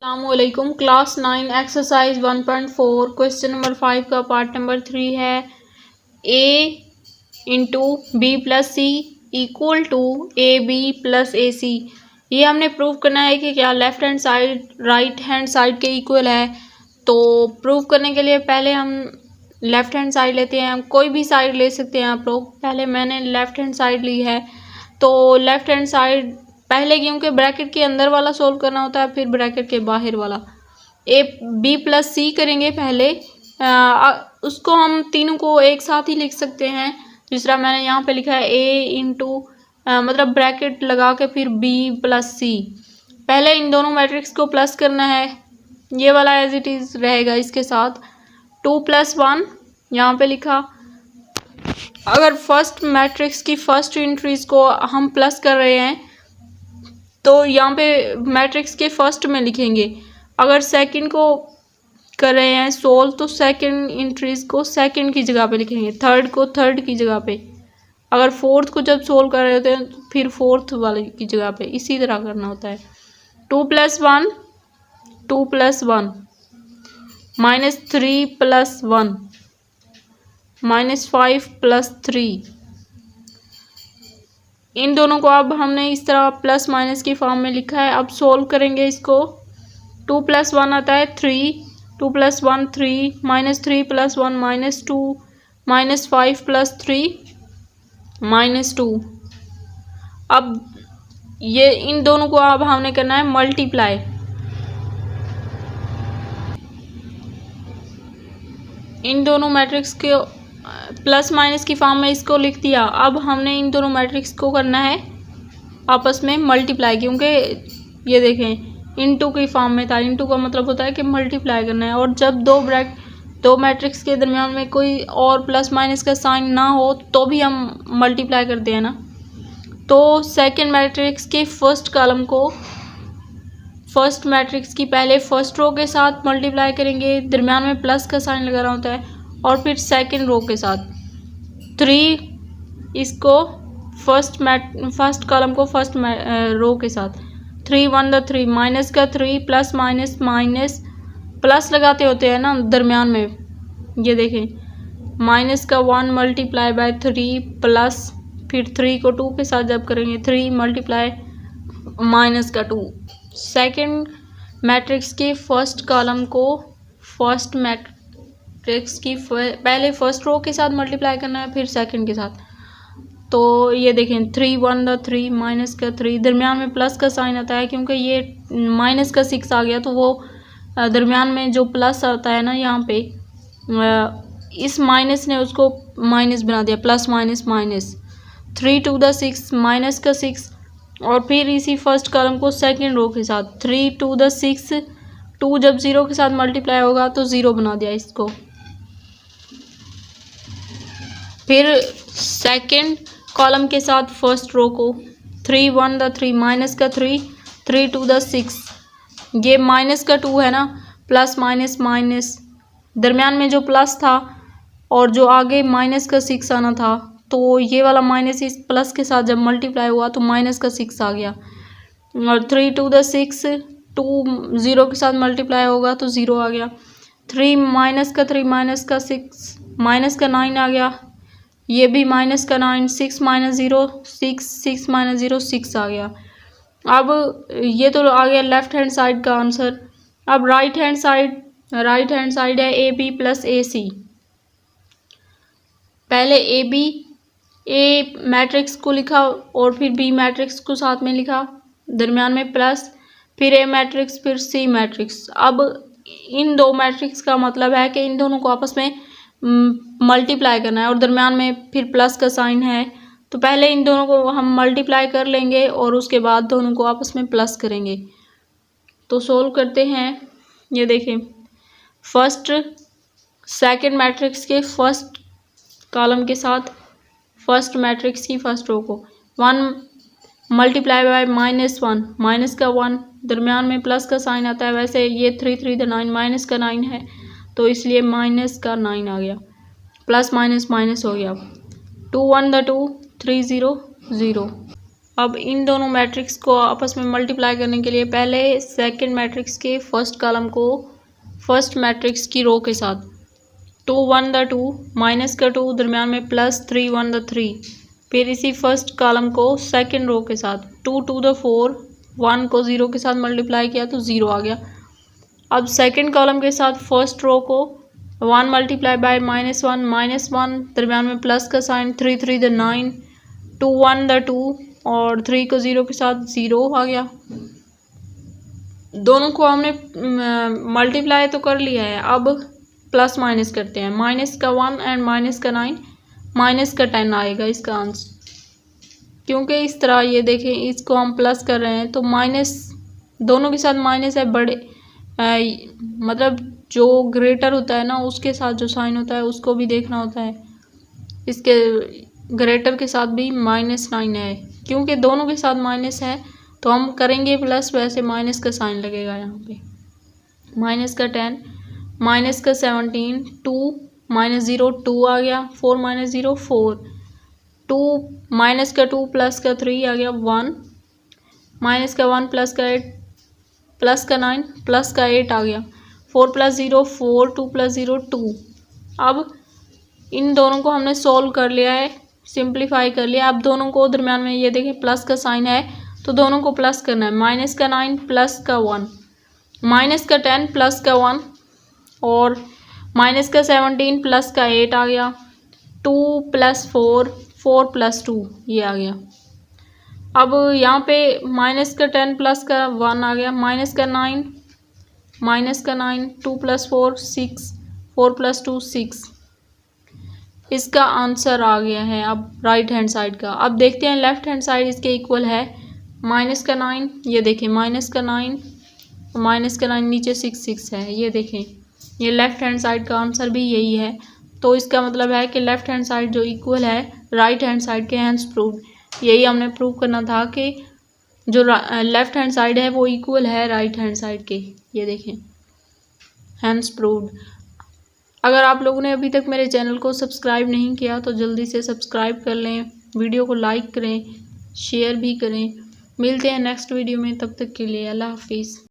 अस्सलामुअलैकुम। Class 9 exercise 1.4 question number 5 का part number 3 है। a into B plus C equal to A B plus A C. ये हमने prove करना है कि क्या left hand side right hand side के इक्वल है। तो प्रूव करने के लिए पहले हम लेफ्ट हैंड साइड लेते हैं। हम कोई भी साइड ले सकते हैं आप लोग। पहले मैंने लेफ्ट हैंड साइड ली है, तो लेफ्ट हैंड साइड पहले क्योंकि ब्रैकेट के अंदर वाला सोल्व करना होता है, फिर ब्रैकेट के बाहर वाला। ए बी प्लस सी करेंगे पहले। उसको हम तीनों को एक साथ ही लिख सकते हैं। दूसरा मैंने यहाँ पे लिखा है ए इंटू मतलब ब्रैकेट लगा के फिर बी प्लस सी। पहले इन दोनों मैट्रिक्स को प्लस करना है। ये वाला एज इट इज़ रहेगा इसके साथ। 2 + 1 यहाँ पे लिखा। अगर फर्स्ट मैट्रिक्स की फर्स्ट एंट्रीज को हम प्लस कर रहे हैं तो यहाँ पे मैट्रिक्स के फर्स्ट में लिखेंगे। अगर सेकंड को कर रहे हैं सोल्व तो सेकंड एंट्रीज को सेकंड की जगह पे लिखेंगे, थर्ड को थर्ड की जगह पे। अगर फोर्थ को जब सोल्व कर रहे होते हैं तो फिर फोर्थ वाले की जगह पे। इसी तरह करना होता है। 2 + 1 2 + 1 -3 + 1 -5 + 3। इन दोनों को अब हमने इस तरह प्लस माइनस की फॉर्म में लिखा है। अब सोल्व करेंगे इसको। 2 + 1 आता है 3, 2 + 1 3, -3 + 1 -2, -5 + 3 -2। अब ये इन दोनों को अब हमने करना है मल्टीप्लाई। इन दोनों मैट्रिक्स के प्लस माइनस की फॉर्म में इसको लिख दिया। अब हमने इन दोनों मैट्रिक्स को करना है आपस में मल्टीप्लाई, क्योंकि ये देखें इनटू की फॉर्म में था। इनटू का मतलब होता है कि मल्टीप्लाई करना है। और जब दो मैट्रिक्स के दरमियान में कोई और प्लस माइनस का साइन ना हो तो भी हम मल्टीप्लाई करते हैं ना। तो सेकेंड मैट्रिक्स के फर्स्ट कॉलम को फर्स्ट मैट्रिक्स की पहले फर्स्ट रो के साथ मल्टीप्लाई करेंगे, दरमियान में प्लस का साइन लगाना होता है, और फिर सेकंड रो के साथ 3 इसको फर्स्ट कॉलम को फर्स्ट रो के साथ 3 1 द 3 माइनस का 3 प्लस माइनस माइनस प्लस लगाते होते हैं ना दरमियान में। ये देखें माइनस का 1 मल्टीप्लाई बाय 3 प्लस फिर 3 को 2 के साथ जब करेंगे 3 मल्टीप्लाई माइनस का 2। सेकंड मैट्रिक्स के फर्स्ट कॉलम को फर्स्ट मैट्रिक्स की पहले फर्स्ट रो के साथ मल्टीप्लाई करना है, फिर सेकंड के साथ। तो ये देखें 3 1 द 3 माइनस का 3, दरमियान में प्लस का साइन आता है क्योंकि ये माइनस का 6 आ गया, तो वो दरमियान में जो प्लस आता है ना यहाँ पे इस माइनस ने उसको माइनस बना दिया, plus minus minus. 3 2 the 6 minus का 6, और फिर इसी फर्स्ट कॉलम को सेकंड रो के साथ 3 2 द 6 2 जब 0 के साथ मल्टीप्लाई होगा तो 0 बना दिया इसको। फिर सेकंड कॉलम के साथ फर्स्ट रो को 3 1 द 3 माइनस का 3 3 2 द 6, ये माइनस का 2 है ना, प्लस माइनस माइनस, दरमियान में जो प्लस था और जो आगे माइनस का 6 आना था, तो ये वाला माइनस इस प्लस के साथ जब मल्टीप्लाई हुआ तो माइनस का 6 आ गया। और 3 2 द 6 2 0 के साथ मल्टीप्लाई होगा तो 0 आ गया। 3 माइनस का 3 माइनस का 6 माइनस का 9 आ गया, ये भी माइनस का 9 6 - 0 6 6 - 0 6 आ गया। अब ये तो आ गया लेफ्ट हैंड साइड का आंसर। अब राइट हैंड साइड है ए बी प्लस ए सी। पहले ए मैट्रिक्स को लिखा और फिर बी मैट्रिक्स को साथ में लिखा, दरमियान में प्लस, फिर ए मैट्रिक्स फिर सी मैट्रिक्स। अब इन दो मैट्रिक्स का मतलब है कि इन दोनों को आपस में मल्टीप्लाई करना है और दरमियान में फिर प्लस का साइन है, तो पहले इन दोनों को हम मल्टीप्लाई कर लेंगे और उसके बाद दोनों को आपस में प्लस करेंगे। तो सोल्व करते हैं। ये देखें फर्स्ट सेकंड मैट्रिक्स के फर्स्ट कॉलम के साथ फर्स्ट मैट्रिक्स की फर्स्ट रो को 1 मल्टीप्लाई बाय -1 माइनस का 1, दरमियान में प्लस का साइन आता है। वैसे ये 3 3 द 9 माइनस का 9 है, तो इसलिए माइनस का 9 आ गया, प्लस माइनस माइनस हो गया। 2 1 द 2 3 0 0, अब इन दोनों मैट्रिक्स को आपस में मल्टीप्लाई करने के लिए पहले सेकंड मैट्रिक्स के फर्स्ट कॉलम को फर्स्ट मैट्रिक्स की रो के साथ 2 1 द 2 माइनस का 2 दरम्यान में प्लस 3 1 द 3, फिर इसी फर्स्ट कॉलम को सेकंड रो के साथ 2 2 द 4, 1 को 0 के साथ मल्टीप्लाई किया तो 0 आ गया। अब सेकंड कॉलम के साथ फर्स्ट रो को 1 मल्टीप्लाई बाय -1 दरम्यान में प्लस का साइन 3 3 द 9, 2 1 द 2 और 3 को 0 के साथ 0 आ गया। दोनों को हमने मल्टीप्लाई तो कर लिया है, अब प्लस माइनस करते हैं। माइनस का 1 एंड माइनस का 9, माइनस का 10 आएगा इसका आंसर। क्योंकि इस तरह ये देखें इसको हम प्लस कर रहे हैं तो माइनस दोनों के साथ माइनस है, बड़े मतलब जो ग्रेटर होता है ना उसके साथ जो साइन होता है उसको भी देखना होता है। इसके ग्रेटर के साथ भी -9 है, क्योंकि दोनों के साथ माइनस है तो हम करेंगे प्लस, वैसे माइनस का साइन लगेगा यहाँ पे। माइनस का 10, माइनस का 17, 2 -0 2 आ गया, 4 -0 4, 2 माइनस का 2 प्लस का 3 आ गया 1, माइनस का 1 प्लस का 8 प्लस का 9 प्लस का 8 आ गया, 4 + 0 4, 2 + 0 2। अब इन दोनों को हमने सोल्व कर लिया है, सिंप्लीफाई कर लिया। अब दोनों को दरम्यान में ये देखिए प्लस का साइन है तो दोनों को प्लस करना है। माइनस का 9 प्लस का 1, माइनस का 10 प्लस का 1 और माइनस का 17 प्लस का 8 आ गया, 2 + 4 4 + 2 ये आ गया। अब यहाँ पे माइनस का 10 प्लस का 1 आ गया, माइनस का 9 2 + 4 6, 4 + 2 6। इसका आंसर आ गया है अब राइट हैंड साइड का। अब देखते हैं लेफ्ट हैंड साइड इसके इक्वल है। माइनस का 9, ये देखें माइनस का 9 नीचे 6 6 है, ये देखें ये लेफ्ट हैंड साइड का आंसर भी यही है। तो इसका मतलब है कि लेफ्ट हैंड साइड जो इक्वल है राइट हैंड साइड के, हैंस प्रूव। यही हमने प्रूव करना था कि जो लेफ्ट हैंड साइड है वो इक्वल है राइट हैंड साइड के, ये देखें हैंस प्रूव्ड। अगर आप लोगों ने अभी तक मेरे चैनल को सब्सक्राइब नहीं किया तो जल्दी से सब्सक्राइब कर लें, वीडियो को लाइक करें, शेयर भी करें। मिलते हैं नेक्स्ट वीडियो में, तब तक के लिए अल्लाह हाफिज़।